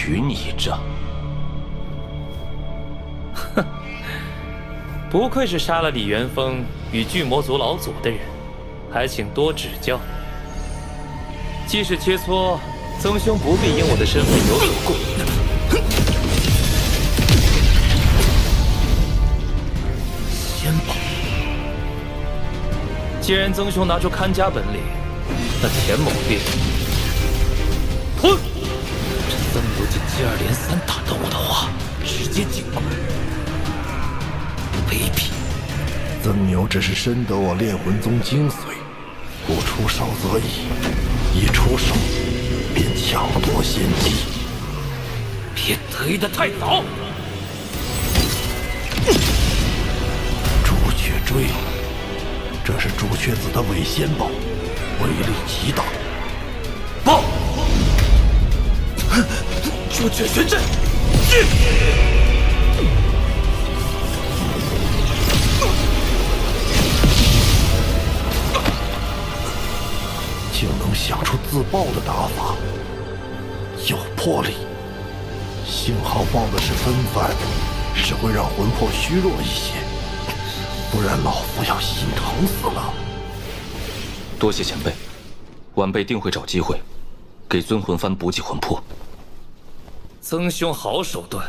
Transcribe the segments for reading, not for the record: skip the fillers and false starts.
与你一战。哼，不愧是杀了李元丰与巨魔族老祖的人，还请多指教。既是切磋，曾兄不必因我的身份有所顾虑。仙宝，既然曾兄拿出看家本领，那田某便……哼！这三牛就接二连三打断我的话，直接进攻，卑鄙！曾牛只是深得我炼魂宗精髓，不出手则已，一出手便抢夺先机。别推得太早！朱雀坠，这是朱雀子的伪仙宝，威力极大。报！朱雀玄阵，去！竟能想出自爆的打法，有魄力。幸好爆的是分幡，是会让魂魄虚弱一些，不然老夫要心疼死了。多谢前辈，晚辈定会找机会给尊魂幡补给魂魄。曾兄好手段，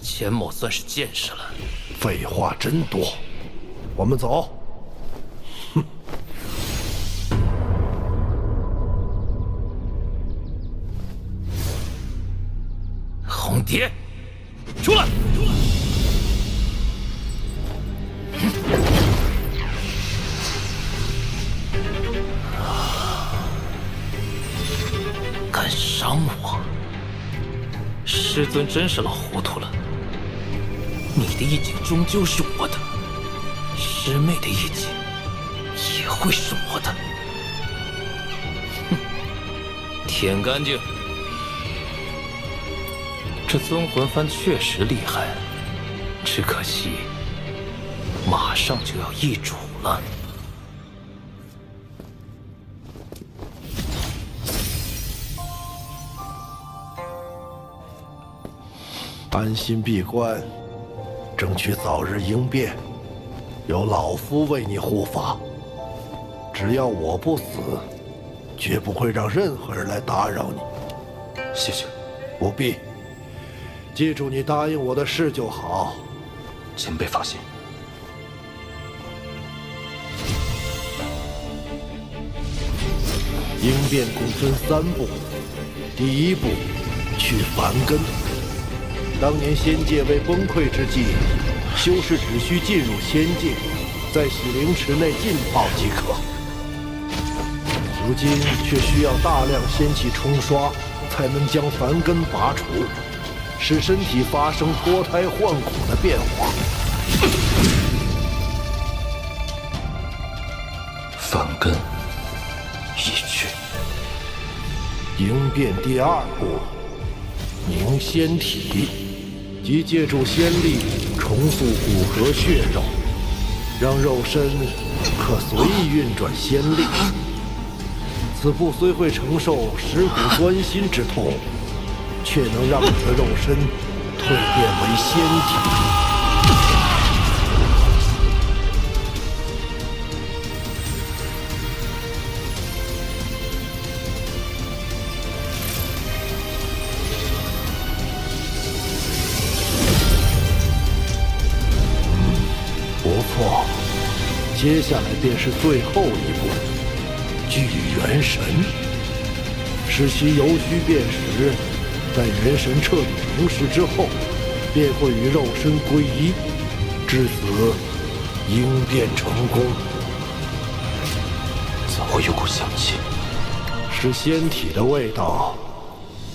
钱某算是见识了。废话真多，我们走。哼。红蝶，出来！敢伤我！师尊真是老糊涂了。你的一景终究是我的，师妹的一景也会是我的。哼，舔干净。这尊魂幡确实厉害，只可惜马上就要易主了。安心闭关，争取早日应变，有老夫为你护法。只要我不死，绝不会让任何人来打扰你。谢谢。不必。记住你答应我的事就好。前辈放心。应变共分3步，第1步，去梵根。当年仙界未崩溃之际，修士只需进入仙界，在洗灵池内浸泡即可。如今却需要大量仙气冲刷，才能将梵根拔除，使身体发生脱胎换骨的变化。梵根已去。应变第2步，凝仙体，即借助仙力重塑骨骼血肉，让肉身可随意运转仙力。此步虽会承受蚀骨钻心之痛，却能让你的肉身蜕变为仙体。不错，接下来便是最后一步，聚元神，使其由虚变实，在元神彻底重实之后，便会与肉身归一，至此应变成功。怎会有股香气？是仙体的味道，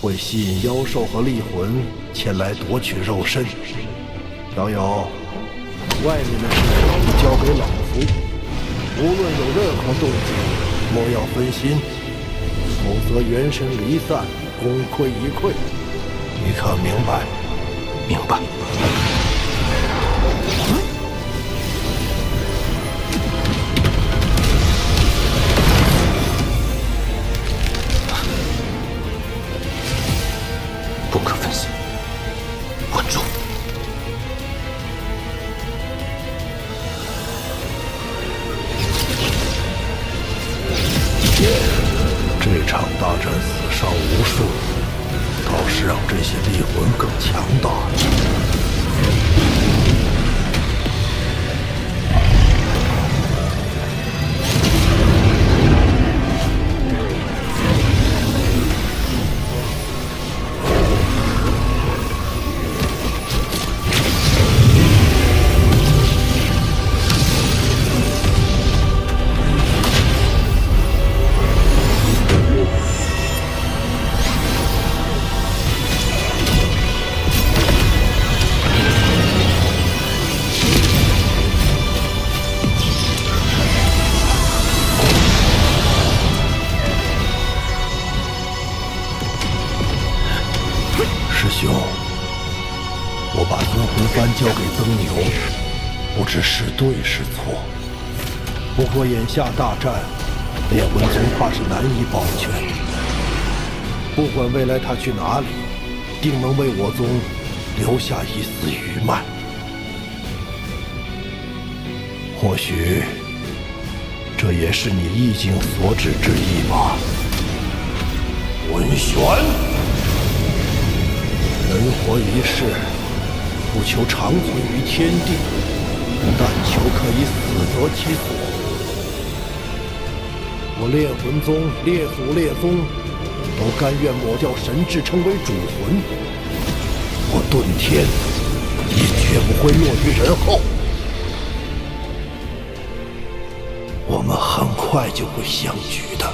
会吸引妖兽和厉魂前来夺取肉身。小友，外面的事交给老夫，无论有任何动静，莫要分心，否则元神离散，功亏一篑。你可明白？明白。这场大战死伤无数，倒是让这些厉魂更强大了。师兄，我把尊魂幡交给曾牛，不知是对是错。不过眼下大战，炼魂宗怕是难以保全。不管未来他去哪里，定能为我宗留下一丝余脉。或许，这也是你意境所指之意吧。文玄。人活一世，不求长存于天地，但求可以死得其所。我炼魂宗列祖列宗都甘愿抹掉神智，成为主魂。我遁天也绝不会落于人后。我们很快就会相聚的。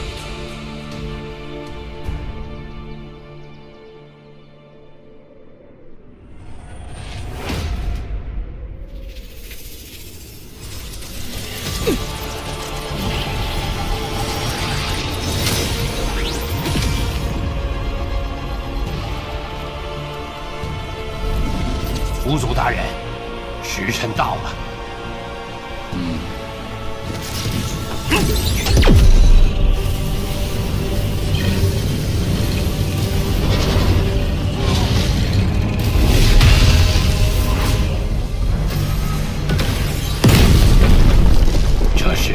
府主大人，时辰到了。这是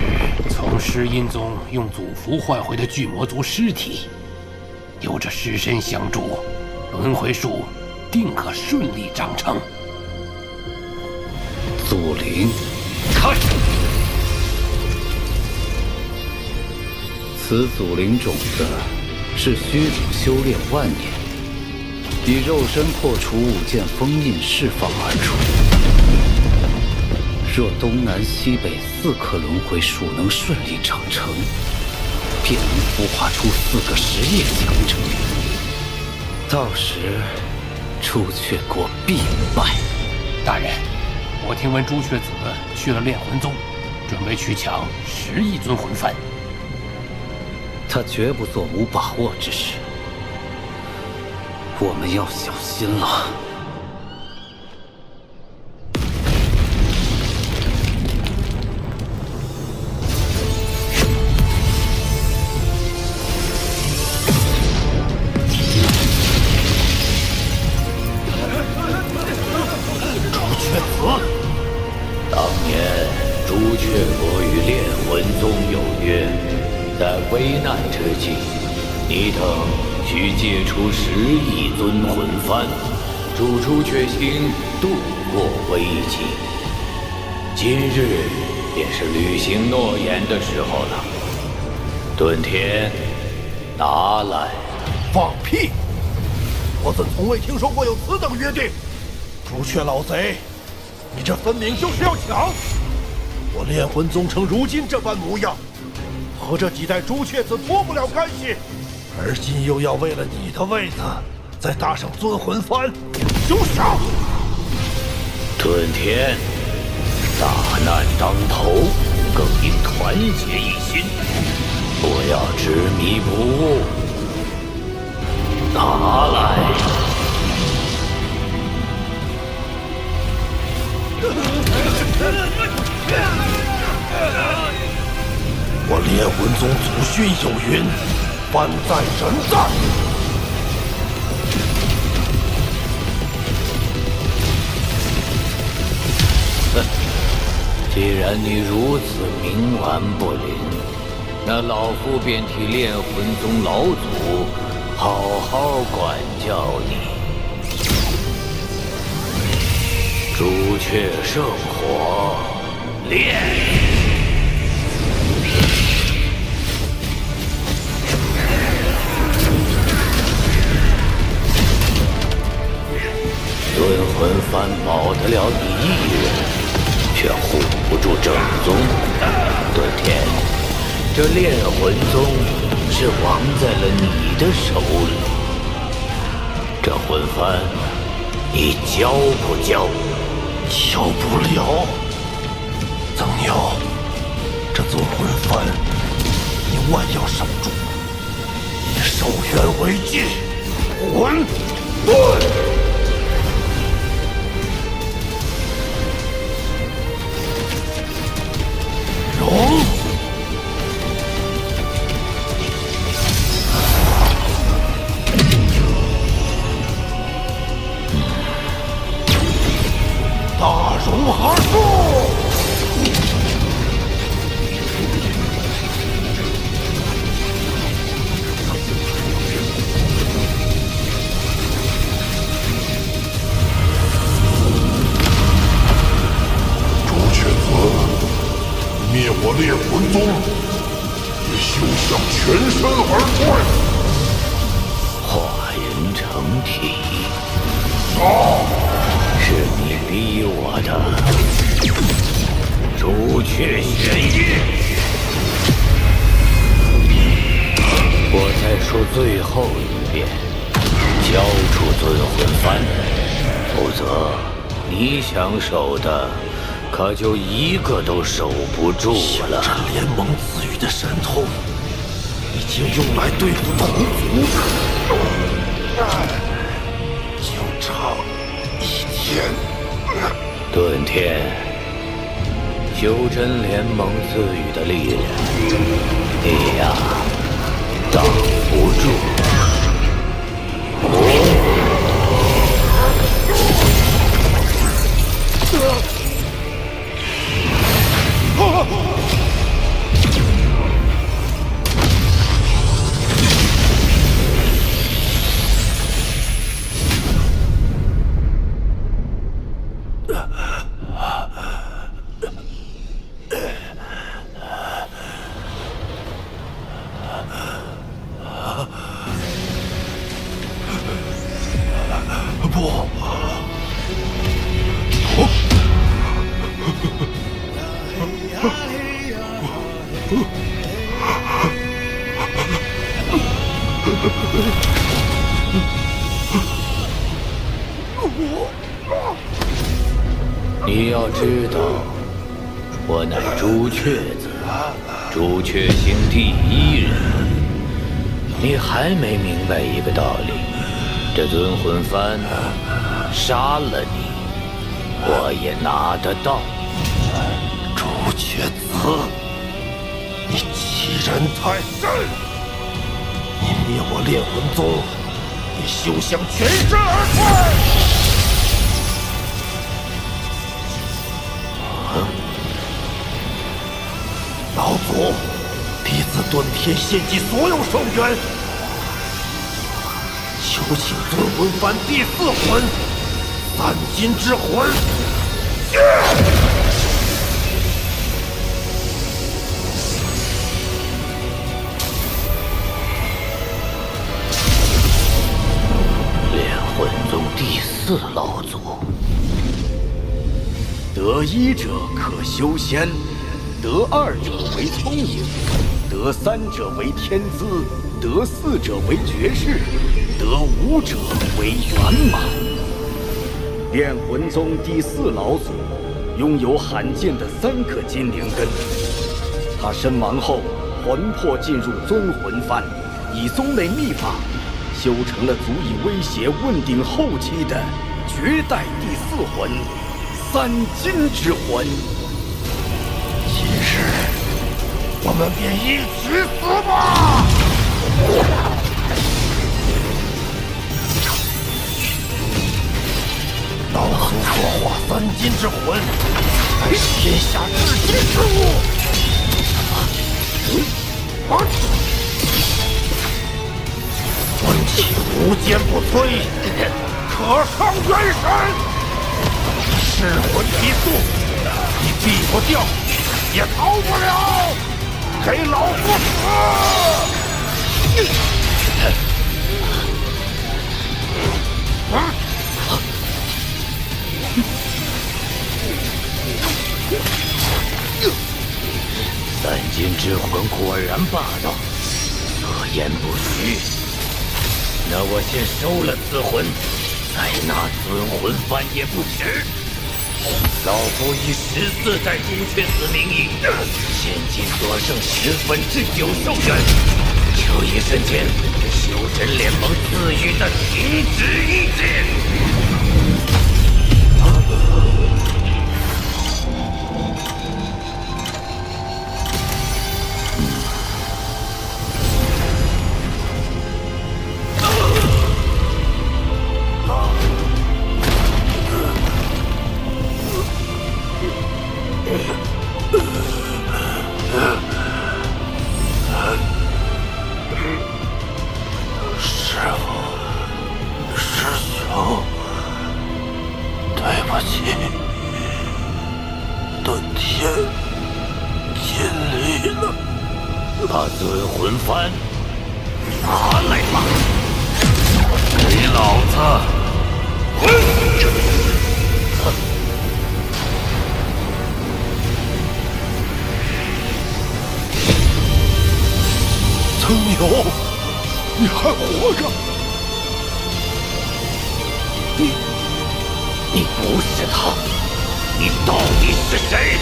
从尸阴宗用祖符换回的巨魔族尸体，有着尸身相助，轮回术定可顺利长成。祖灵，开！此祖灵种子是虚主修炼万年，以肉身破除5件封印释放而出。若东南西北4颗轮回术能顺利长成，便能孵化出4个实业强者。到时，朱雀国必败。大人，我听闻朱雀子去了炼魂宗，准备去抢10亿尊魂幡。他绝不做无把握之事，我们要小心了。危难之际，你等需借出10亿尊魂幡，助朱雀星度过危机。今日便是履行诺言的时候了。遁天，拿来！放屁！我怎从未听说过有此等约定？朱雀老贼，你这分明就是要抢！我炼魂宗成如今这般模样，和这几代朱雀子脱不了干系，而今又要为了你的位子，再搭上尊魂幡，休想！遁天，大难当头，更应团结一心，不要执迷不悟。拿来！我炼魂宗祖训有云：幡在人在。既然你如此冥顽不灵，那老夫便替炼魂宗老祖好好管教你。朱雀圣火，炼！敦魂幡保得了你一人，却护不住正宗。顿天，这炼魂宗是亡在了你的手里。这魂幡，你交不交？交不了。曾牛，这尊魂幡，你万要守住，以寿元为据，混沌！容！大融合术！朱雀子，灭我烈魂宗，也休想全身而退！化人成体。杀！是你逼我的，朱雀玄阴。我再说最后一遍，交出尊魂幡，否则你想守的，可就一个都守不住了。这联盟赐予的神通，已经用来对付同族，就差一天。顿天，修真联盟赐予的力量，你呀，挡不住。你要知道，我乃朱雀子，朱雀星第1人。你还没明白一个道理，这尊魂幡杀了你，我也拿得到。朱雀子，你欺人太甚！你灭我炼魂宗，也休想全身而退！老祖，弟子顿天献祭所有寿元，求请尊魂幡第4魂三金之魂。炼魂宗第4老祖，得1者可修仙，得2者为聪颖，得3者为天资，得4者为绝世，得5者为圆满。炼魂宗第4老祖拥有罕见的3颗金灵根，他身亡后魂魄进入尊魂幡，以宗内秘法修成了足以威胁问鼎后期的绝代第4魂三金之魂。今日我们便一起死吧！老祖所化三金之魂，乃是天下至极之物。魂气无坚不摧，可伤元神。噬魂提速，你避不掉，也逃不了。给老夫死！三金之魂果然霸道，所言不虚。那我先收了此魂，再拿尊魂幡也不迟。老夫以14代朱雀子名义，现今所剩9/10寿元，就一瞬间，修真联盟赐予的停止意志。把尊魂幡拿来吧，给老子！曾牛，你还活着？你不是他，你到底是谁？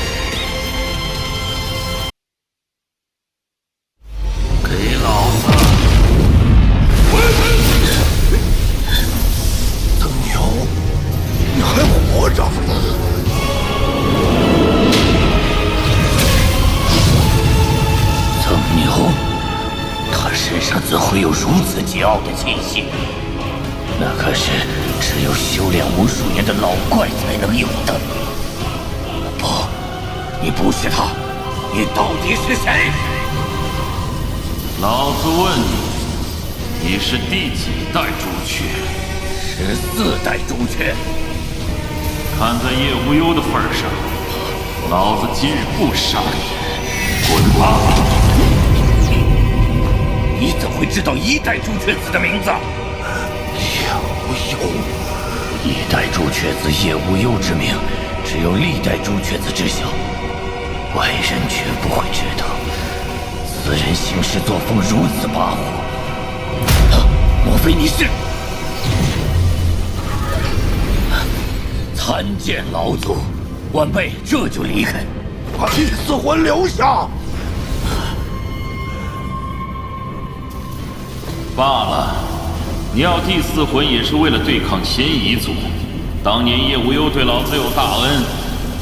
给老子！曾牛，你还活着？曾牛，他身上怎会有如此桀骜的气息？那可是只有修炼无数年的老怪才能有的。不，你不是他，你到底是谁？老子问你，你是第几代朱雀？14代朱雀。看在叶无忧的份上，老子今日不杀你，滚吧！你怎会知道1代朱雀子的名字？叶无忧，1代朱雀子叶无忧之名，只有历代朱雀子知晓，外人绝不会知道。此人行事作风如此跋扈，莫非你是？参见老祖，晚辈这就离开。把第4魂留下。罢了，你要第4魂也是为了对抗仙夷族。当年叶无忧对老子有大恩，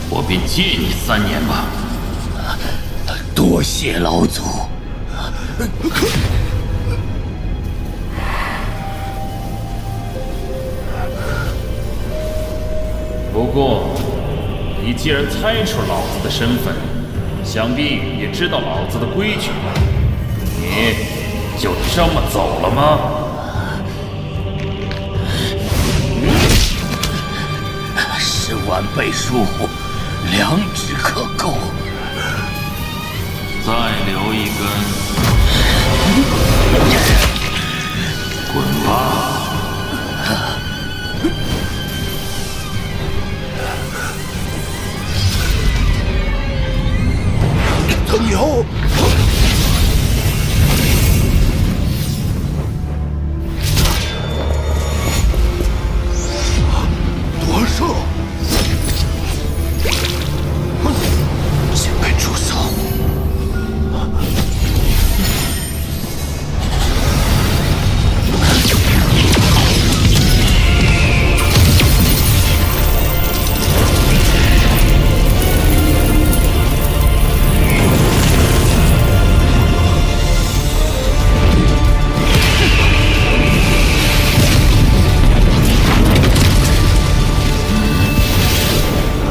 我便借你3年吧。多谢老祖。不过，你既然猜出老子的身份，想必也知道老子的规矩吧？你就这么走了吗？是晚辈疏忽，2指可够。再留一根，滚吧！曾牛，夺舍！前辈住手！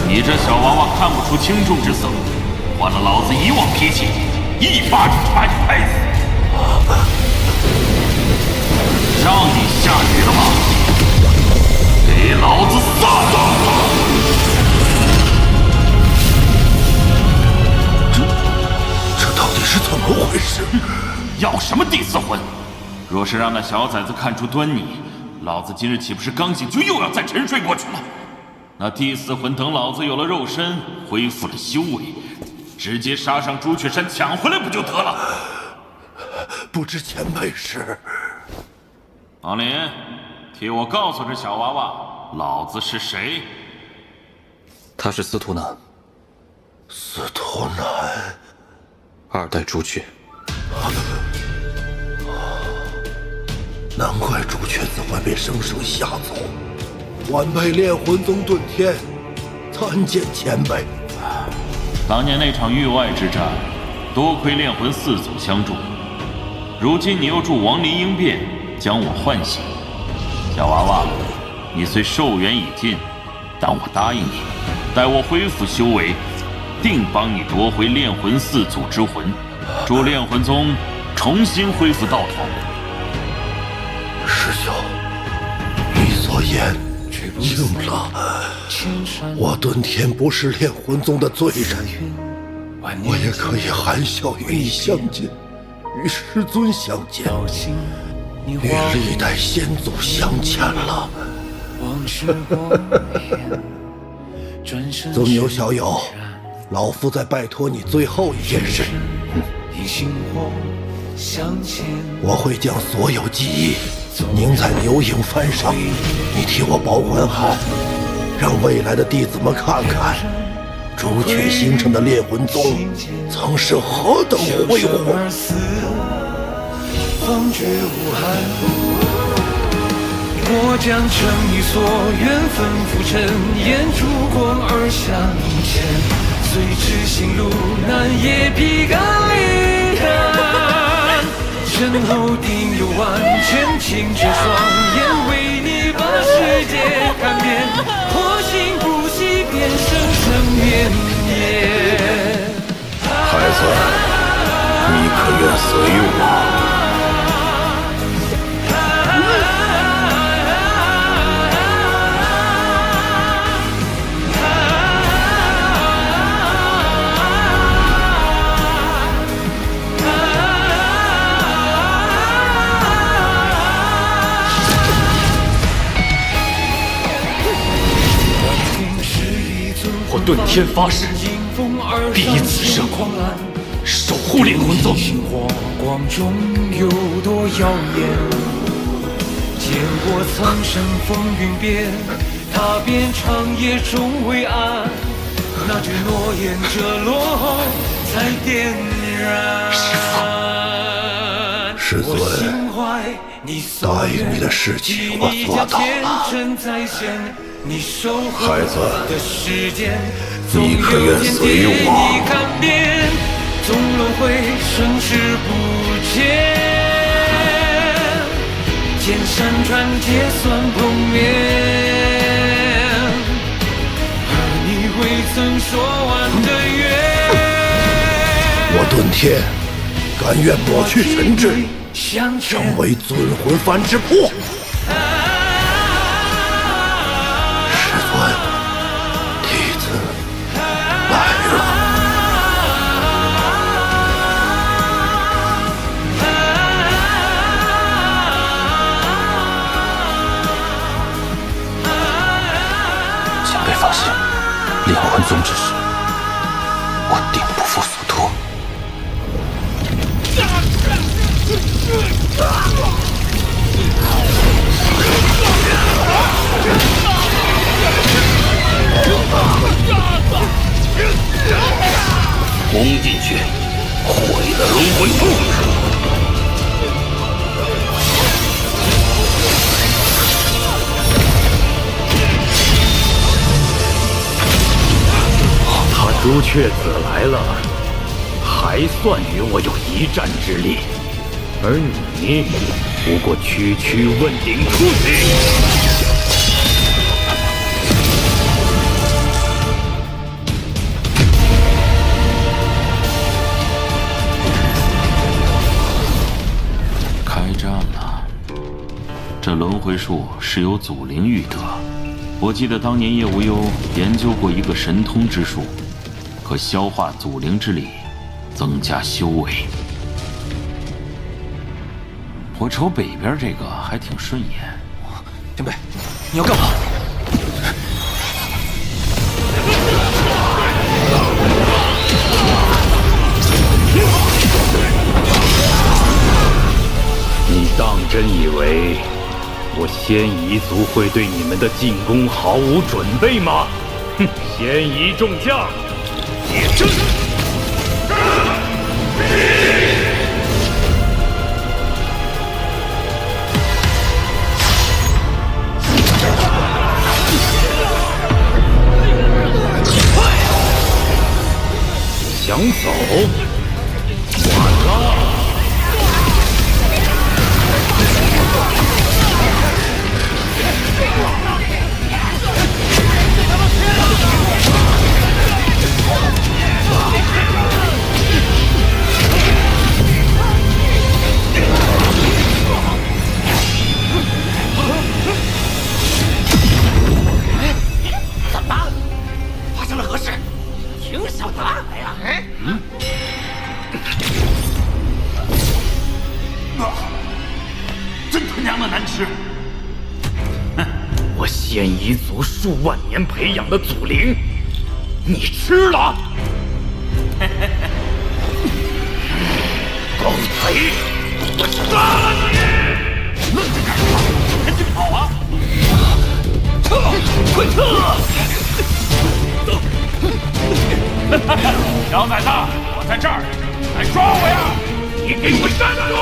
你这小娃娃看不出轻重之色，换了老子以往脾气，一巴掌把你拍死。让你下雨了吗？给老子撒谎！这到底是怎么回事？要什么第四魂？若是让那小崽子看出端倪，老子今日岂不是刚醒就又要再沉睡过去了？那第四魂等老子有了肉身，恢复了修为，直接杀上朱雀山抢回来不就得了？不知前辈是？王林，替我告诉这小娃娃，老子是谁？他是司徒南，司徒南2代朱雀。难怪朱雀子会被生生吓走。晚辈炼魂宗遁天，参见前辈。当年那场域外之战，多亏炼魂4祖相助。如今你又助亡灵应变，将我唤醒。小娃娃，你虽寿元已尽，但我答应你，待我恢复修为，定帮你夺回炼魂4祖之魂，助炼魂宗重新恢复道统。师兄，你所言应了。我遁天不是炼魂宗的罪人，我也可以含笑与你相见，与师尊相见，与历代先祖相见了。尊牛小友，老夫再拜托你最后一件事。我会将所有记忆凝在牛影幡上，你替我保管好，让未来的弟子们看看朱雀形成的炼魂宗曾是何等辉煌。我将诚意所愿吩咐尘烟，烛光而向前，虽知行路难，也披肝沥胆，身后定有万千清澈双眼，为你把世界看遍，或行不息，便生生绵延。孩子，你可愿随我？我遁天发誓，必以此生守护炼魂宗。火光中有多耀眼？见过苍生风云变，踏遍长夜中未安。那句诺言折落后才点燃。师尊，答应你的事情我做到了。孩子，你可愿随我？纵轮回生死不见，见山川结算碰面，而你未曾说完的愿。我遁天，甘愿抹去尘质，成为尊魂幡之魄。弟子来了。前辈放心，炼魂宗之事，我定不负所托。攻进去，毁了轮回术。他朱雀子来了，还算与我有一战之力，而你不过区区问鼎出局。这轮回术是由祖灵育得。我记得当年叶无忧研究过一个神通之术，可消化祖灵之力，增加修为。我瞅北边这个还挺顺眼。前辈，你要干嘛？你当真以为我仙夷族会对你们的进攻毫无准备吗？哼，仙夷众将，解阵！想走？晚了！怎么？发生了何事？挺小子来呀！真他娘的难吃！我仙夷族数万年培养的祖灵，你吃了？狗贼！我杀了你！愣着干什么？赶紧跑啊！撤！快撤！小崽子，我在这儿，来抓我呀！你给我站住！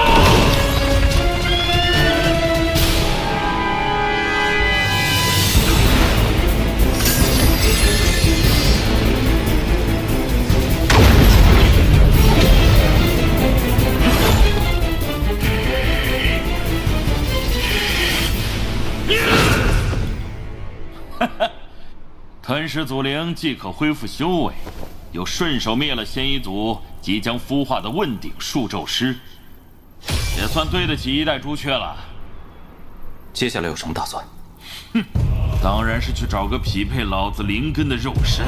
吞噬祖灵既可恢复修为，又顺手灭了仙夷族即将孵化的问鼎数咒师，也算对得起一代朱雀了。接下来有什么打算？当然是去找个匹配老子灵根的肉身。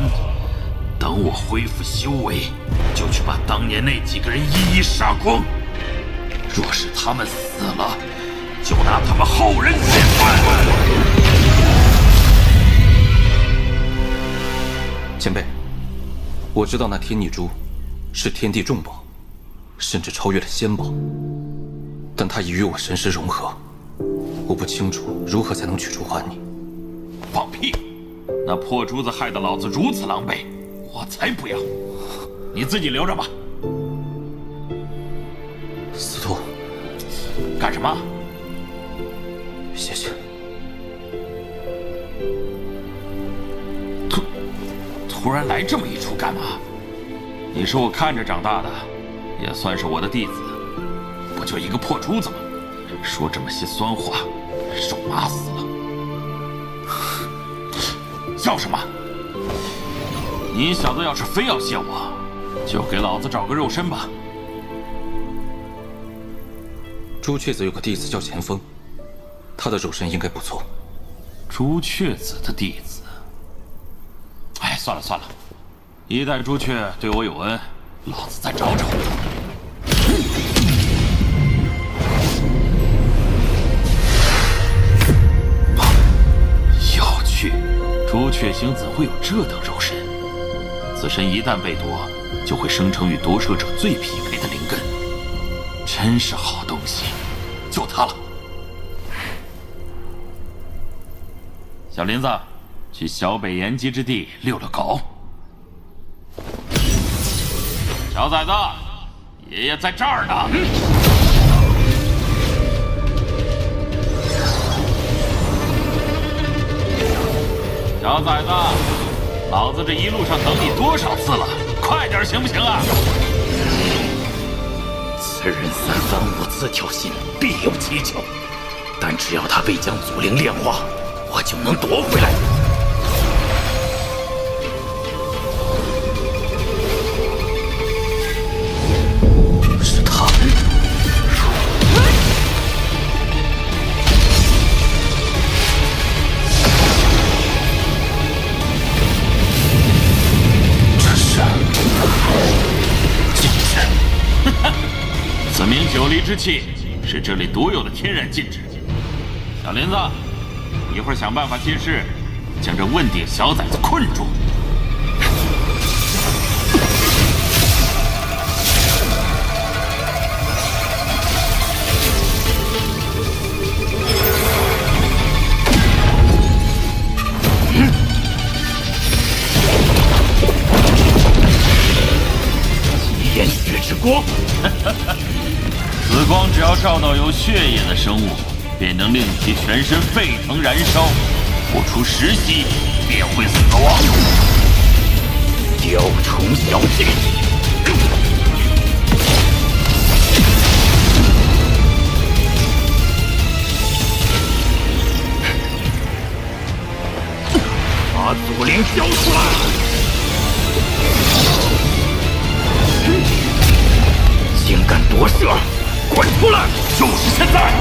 等我恢复修为，就去把当年那几个人一一杀光。若是他们死了，就拿他们后人显范。前辈，我知道那天地珠是天地重宝，甚至超越了仙宝，但它已与我神识融合，我不清楚如何才能取出还你。放屁！那破珠子害得老子如此狼狈，我才不要！你自己留着吧。司徒，干什么？谢谢。突然来这么一出干嘛？你是我看着长大的，也算是我的弟子，不就一个破珠子吗？说这么些酸话，肉麻死了！笑什么？你小子要是非要谢我，就给老子找个肉身吧。朱雀子有个弟子叫钱锋，他的肉身应该不错。朱雀子的弟子？哎，算了算了，一代朱雀对我有恩，老子再找找。有趣，朱雀星怎会有这等肉身？此身一旦被夺，就会生成与夺舍者最匹配的灵根，真是好东西，就它了。小林子，去小北延吉之地遛遛狗。小崽子，爷爷在这儿呢。小崽子，老子这一路上等你多少次了？快点行不行啊？此人三番五次挑衅，必有蹊跷。但只要他未将祖灵炼化，我就能夺回来。是他。九离之气是这里独有的天然禁制。小林子，一会儿想办法借势，将这问鼎小崽子困住。炎血之光，此光只要照到有血液的生物，便能令其全身沸腾燃烧，不出10息便会死亡。雕虫小技，把祖灵交出来！竟敢夺舍，滚出来！就是现在！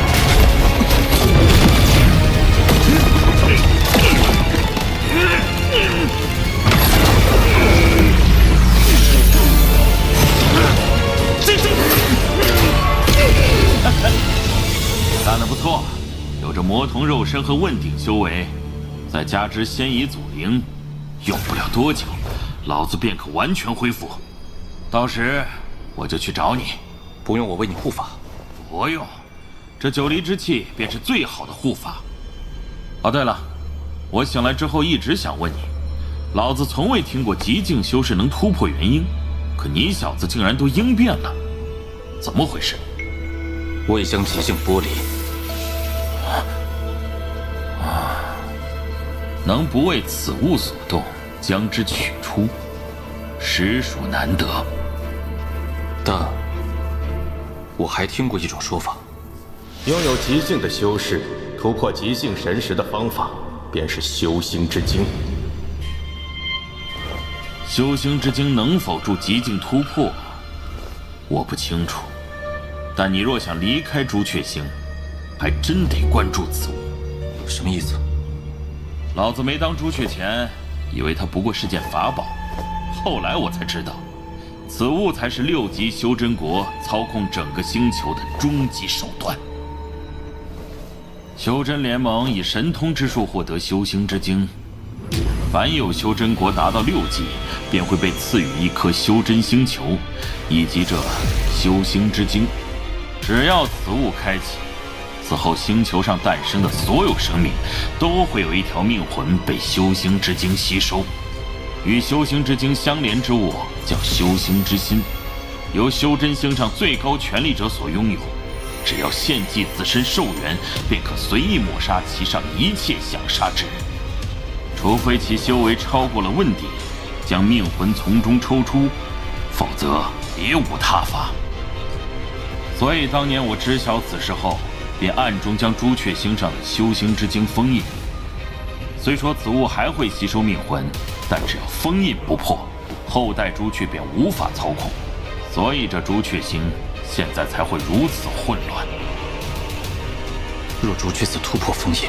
干得不错，有着魔童肉身和问鼎修为，再加之仙夷祖灵，用不了多久，老子便可完全恢复。到时我就去找你。不用我为你护法。不用，这九离之气便是最好的护法。哦，对了，我醒来之后一直想问你，老子从未听过极境修士能突破元婴，可你小子竟然都应变了，怎么回事？未将极境剥离，能不为此物所动，将之取出，实属难得。但我还听过一种说法，拥有极境的修士突破极境神识的方法，便是修心之经。修心之经能否助极境突破，我不清楚。但你若想离开朱雀星，还真得关注此物。什么意思？老子没当朱雀前，以为它不过是件法宝，后来我才知道，此物才是6级修真国操控整个星球的终极手段。修真联盟以神通之术获得修心之经，凡有修真国达到6级，便会被赐予一颗修真星球，以及这修心之经。只要此物开启，此后星球上诞生的所有生命，都会有一条命魂被修心之经吸收。与修心之经相连之物叫修心之心，由修真星上最高权力者所拥有。只要献祭自身寿元，便可随意抹杀其上一切想杀之人，除非其修为超过了问鼎，将命魂从中抽出，否则别无他法。所以当年我知晓此事后，便暗中将朱雀星上的修心之经封印。虽说此物还会吸收命魂，但只要封印不破，后代朱雀便无法操控。所以这朱雀星现在才会如此混乱。若朱雀子突破封印，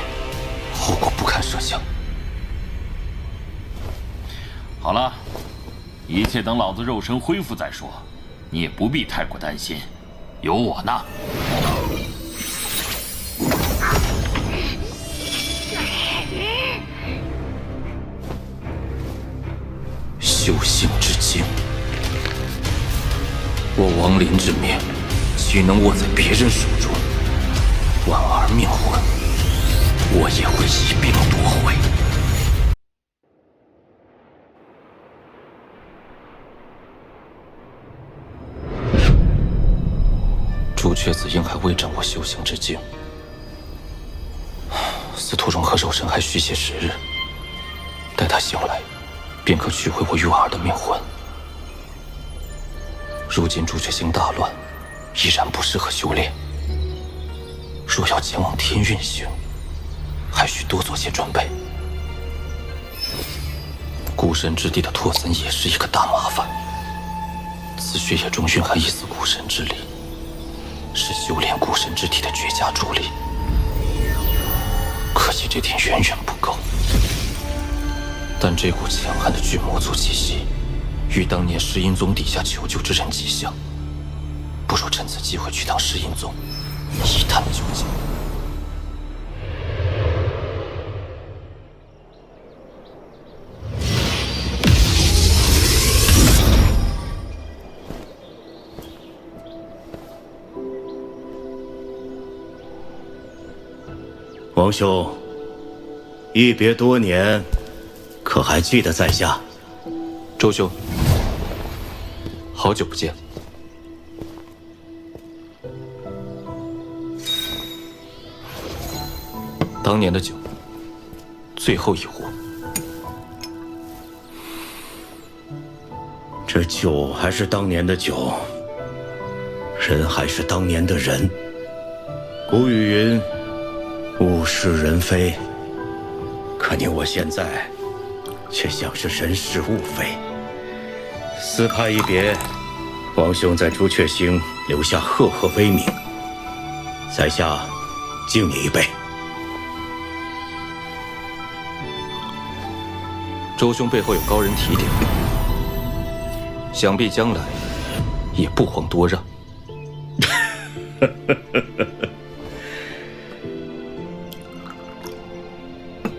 后果不堪设想。好了，一切等老子肉身恢复再说，你也不必太过担心，有我呢。修心之经，我亡灵之命，岂能握在别人手中？婉儿命魂，我也会一并夺回。朱雀子应还未掌握修行之境，司徒融合肉身还需些时日，待他醒来，便可取回我玉婉儿的命魂。如今朱雀星大乱，依然不适合修炼。若要前往天运星，还需多做些准备。孤神之地的拓森也是一个大麻烦，此血液中蕴含一丝孤神之力，是修炼孤神之体的绝佳助力。可惜这点远远不够。但这股强悍的巨魔族气息，与当年石阴宗底下求救之人极像，不不如趁此机会去趟石印宗，一探究竟。王兄，一别多年，可还记得在下？周兄，好久不见。当年的酒，最后一壶。这酒还是当年的酒，人还是当年的人。古语云：“物是人非。”可你我现在，却像是人是物非。私派一别，王兄在朱雀星留下赫赫威名，在下敬你一杯。周兄背后有高人提点，想必将来也不遑多让。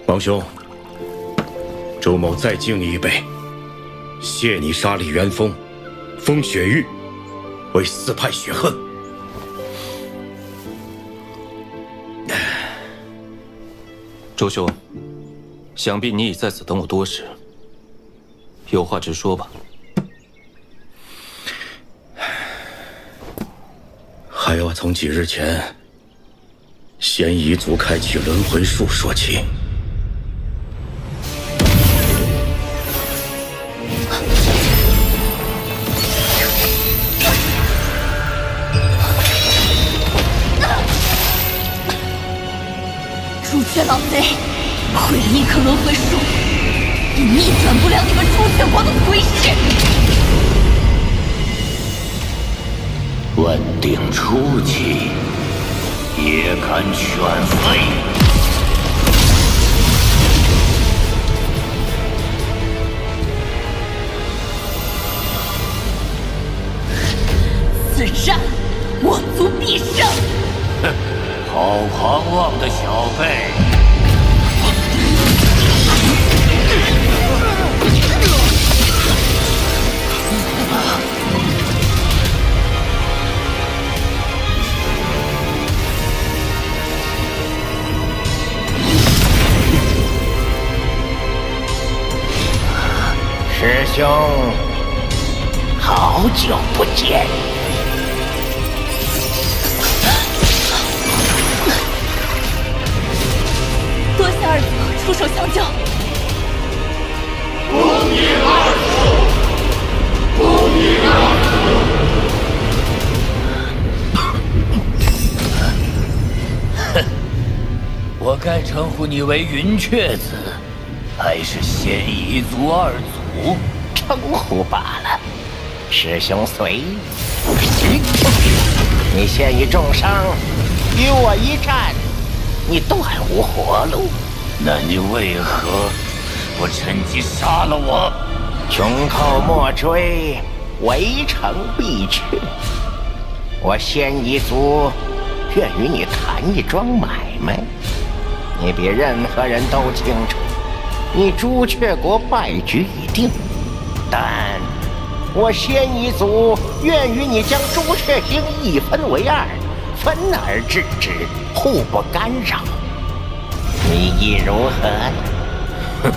王兄，周某再敬你一杯，谢你杀李元丰，封雪域，为四派雪恨。周兄，想必你已在此等我多时，有话直说吧。还要从几日前仙夷族开启轮回术说起。朱雀老贼，毁了一棵轮回树，也逆转不了你们朱雀国的颓势。问鼎初期，也敢犬飞？此战，我族必胜！哼，好狂妄的小辈！师兄，好久不见。多谢二祖出手相救。恭迎二祖，恭迎二祖。哼，我该称呼你为云雀子，还是仙夷族二祖？称呼罢了。师兄随意。你现已重伤，与我一战，你断无活路。那你为何不趁机杀了我？穷寇莫追，围城必去。我仙夷族愿与你谈一桩买卖。你比任何人都清楚，你朱雀国败局已定，但我仙夷族愿与你将朱雀星一分为二，分而治之，互不干扰。你意如何？哼！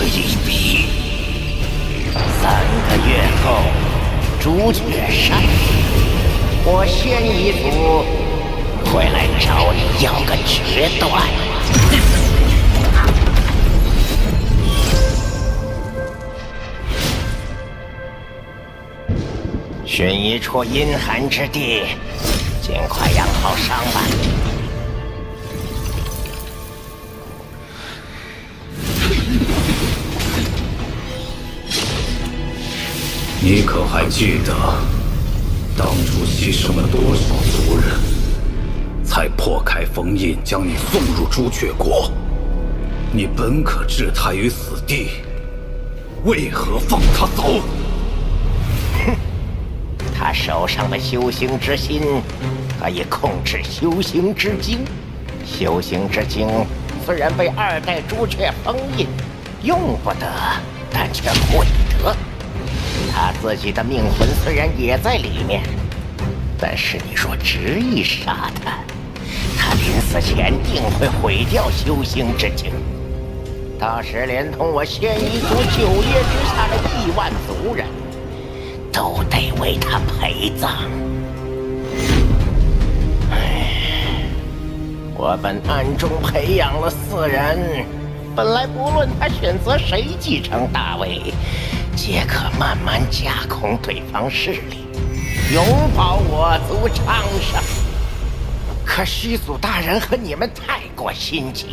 一比，3个月后，朱雀山，我仙夷族会来找你要个决断。寻一处阴寒之地，尽快养好伤吧。你可还记得，当初牺牲了多少族人，才破开封印，将你送入朱雀国？你本可置他于死地，为何放他走？手上的修行之心可以控制修行之精。修行之精虽然被2代朱雀封印，用不得，但却会得。他自己的命魂虽然也在里面，但是你若执意杀他，他临死前定会毁掉修行之精。到时连同我仙一族9叶之下的亿万族人，都得为他陪葬。我本暗中培养了4人，本来不论他选择谁继承大位，皆可慢慢架空对方势力，永保我族昌盛。可虚祖大人和你们太过心急，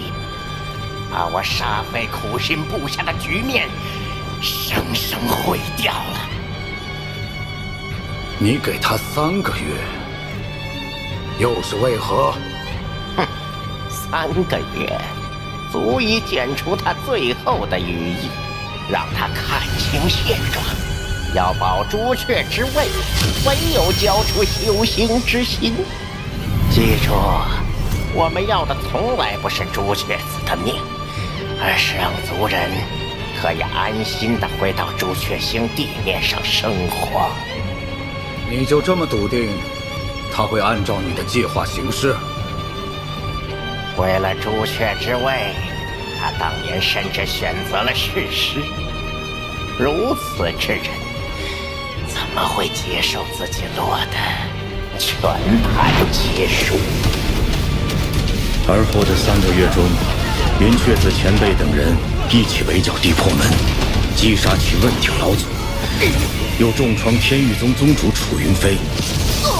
把我煞费苦心布下的局面生生毁掉了。你给他3个月，又是为何？哼，3个月足以剪除他最后的羽翼，让他看清现状。要保朱雀之位，唯有交出修行之心。记住，我们要的从来不是朱雀子的命，而是让族人可以安心地回到朱雀星地面上生活。你就这么笃定他会按照你的计划行事？为了朱雀之位，他当年甚至选择了弑师。如此之人，怎么会接受自己落得全盘皆输？而后的3个月中，云雀子前辈等人一起围剿地破门，击杀其问鼎老祖，又重创天域宗宗主楚云飞，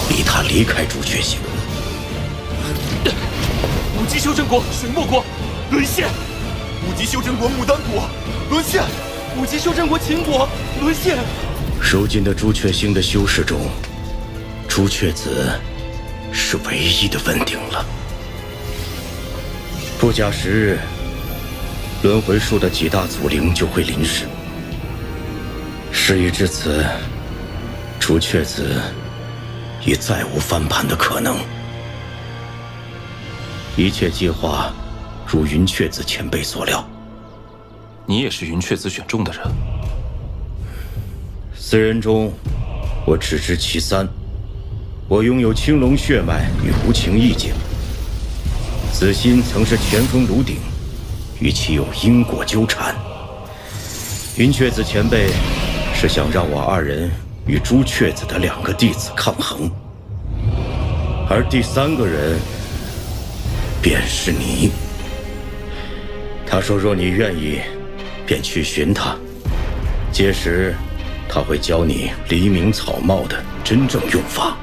逼他离开朱雀星。五级修真国水墨国沦陷，5级修真国牡丹国沦陷，5级修真国秦国沦陷。如今的朱雀星的修士中，朱雀子是唯一的问鼎了。不假时日，轮回术的几大祖灵就会临世。事已至此，朱雀子已再无翻盘的可能。一切计划如云雀子前辈所料。你也是云雀子选中的人。4人中，我只知其3。我拥有青龙血脉与无情意境。子欣曾是前锋炉鼎，与其有因果纠缠。云雀子前辈是想让我2人与朱雀子的2个弟子抗衡，而第3个人便是你。他说若你愿意，便去寻他，届时他会教你黎明草帽的真正用法。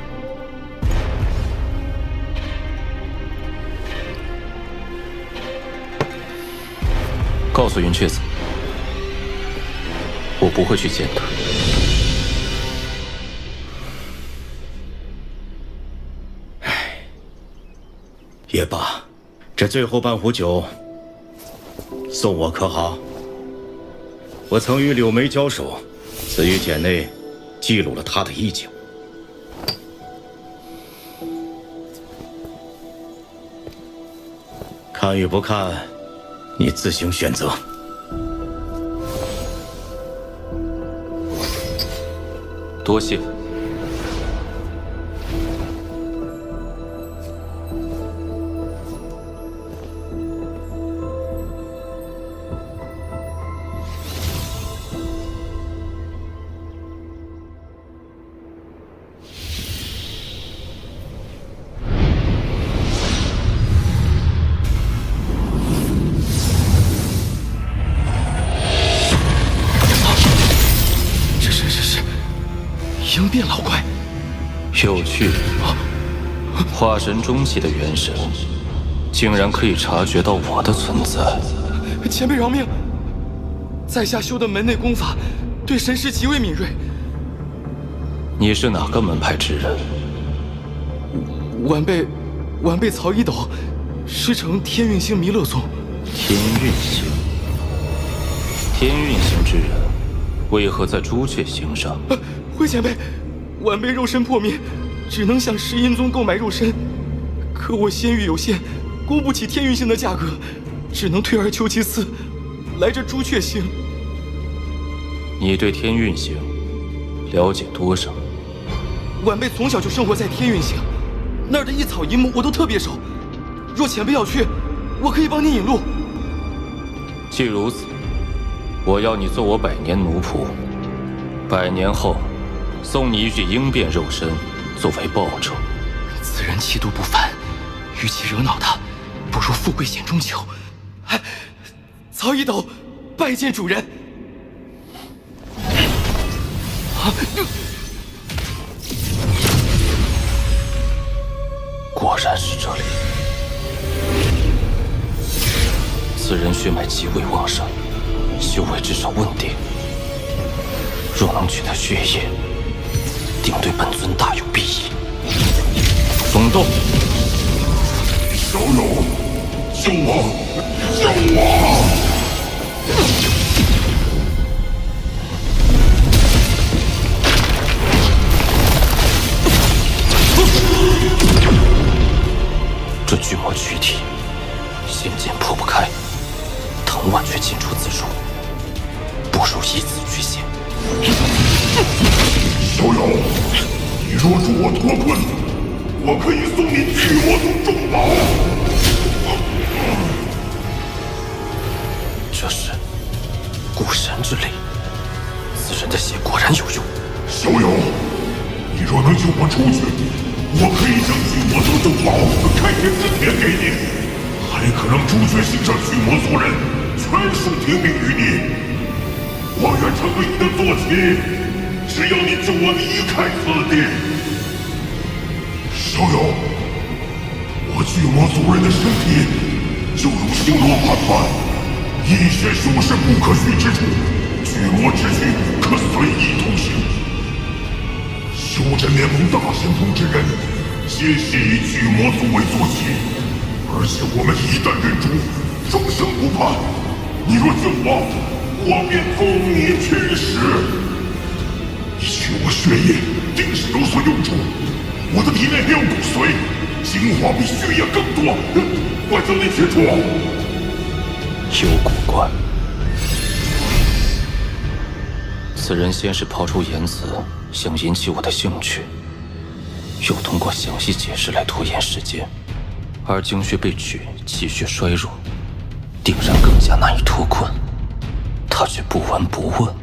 告诉云雀子，我不会去见他。也罢，这最后半壶酒送我可好？我曾与柳梅交手，此玉简内记录了他的意境。看与不看，你自行选择。多谢。应变老怪，有趣。化神中期的元神，竟然可以察觉到我的存在。前辈饶命！在下修的门内功法，对神识极为敏锐。你是哪个门派之人？晚辈曹一斗，师承天运星弥勒宗。天运星，天运星之人，为何在朱雀星上？魏前辈，晚辈肉身破灭，只能向石阴宗购买肉身。可我仙域有限，供不起天运星的价格，只能退而求其次，来这朱雀星。你对天运星了解多少？晚辈从小就生活在天运星，那儿的一草一木我都特别熟。若前辈要去，我可以帮你引路。既如此，我要你做我100年奴仆，100年后送你一具鹰变肉身作为报酬。此人气度不凡，与其惹恼他，不如富贵险中求。曹一斗，拜见主人。果然是这里。此人血脉极为旺盛，修为至少稳定。若能取他血液，定对本尊大有裨益。松动！小友，救我！救我！这巨魔躯体，仙剑破不开，藤蔓却进出自如，不如以此驱邪。小友，你若助我脱困，我可以送你巨魔宗重宝。这是古神之力，此人的血果然有用。小友，你若能救我出去，我可以将巨魔宗重宝开天之铁给你，还可让朱雀星上巨魔族人全数听命于你。我愿成为你的坐骑，只要你救我离开此地。小友，我巨魔族人的身体就如星罗盘盘，一些修士不可须之处，巨魔之躯可随意通行。修真联盟大神通之人，皆系以巨魔族为坐骑，而且我们一旦认主，终生不叛。你若救我，我便供你驱使。你取我血液，定是有所用处。我的体内还有骨髓，精华比血液更多，我将你取出。有古怪。此人先是抛出言辞，想引起我的兴趣，又通过详细解释来拖延时间，而精血被取，气血衰弱，定然更加难以脱困。他却不闻不问，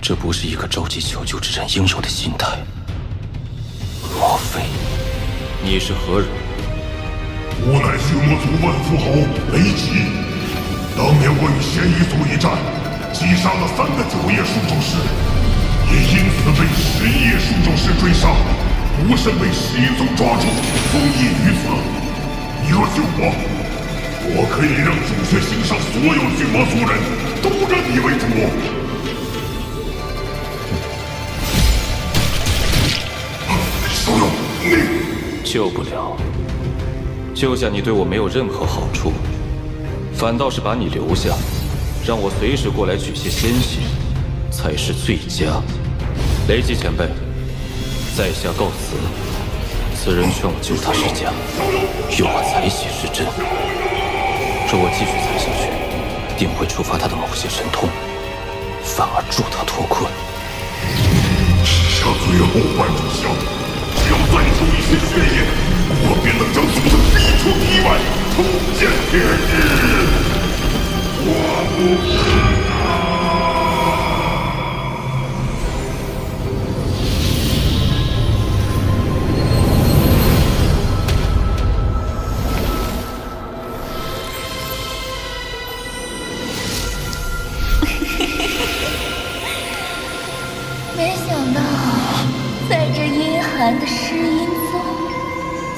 这不是一个着急求救之人应有的心态。莫非你是何人？我乃巨魔族万夫侯雷吉。当年我与仙一族一战，击杀了3个9叶束咒师，也因此被11叶束咒师追杀，不慎被石阴宗抓住，封印于此。你若救我，我可以让朱雀星上所有巨魔族人都认你为主。小友，你救不了，救下你对我没有任何好处，反倒是把你留下，让我随时过来取些鲜血，才是最佳。雷吉前辈，在下告辞。此人劝我救他是假，诱我采血是真。若我继续采下去，定会触发他的某些神通，反而助他脱困。只下最后半炷香，只要再出一些血液，我便能将祖宗逼出体外，重见天日。我不是没想到，在这阴寒的尸阴宗，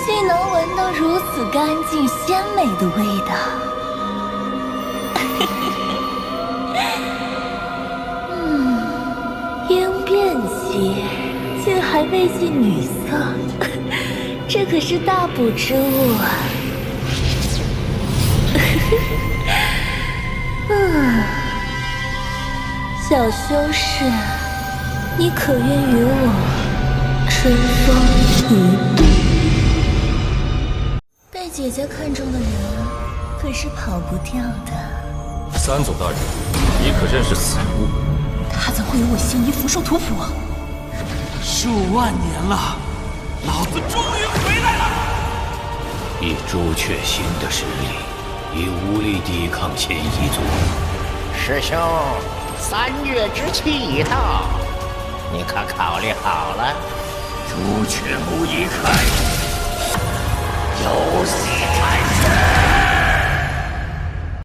竟能闻到如此干净鲜美的味道。鹰变期竟还未近女色，这可是大补之物啊！小修士，你可愿与我春风一度。被姐姐看中的人可是跑不掉的。三总大人，你可认识此物？他怎会有我仙衣福寿图谱？数万年了，老子终于回来了！以朱雀星的实力，已无力抵抗千一族。师兄，3月之期已到，你可考虑好了？朱雀木一开，有戏。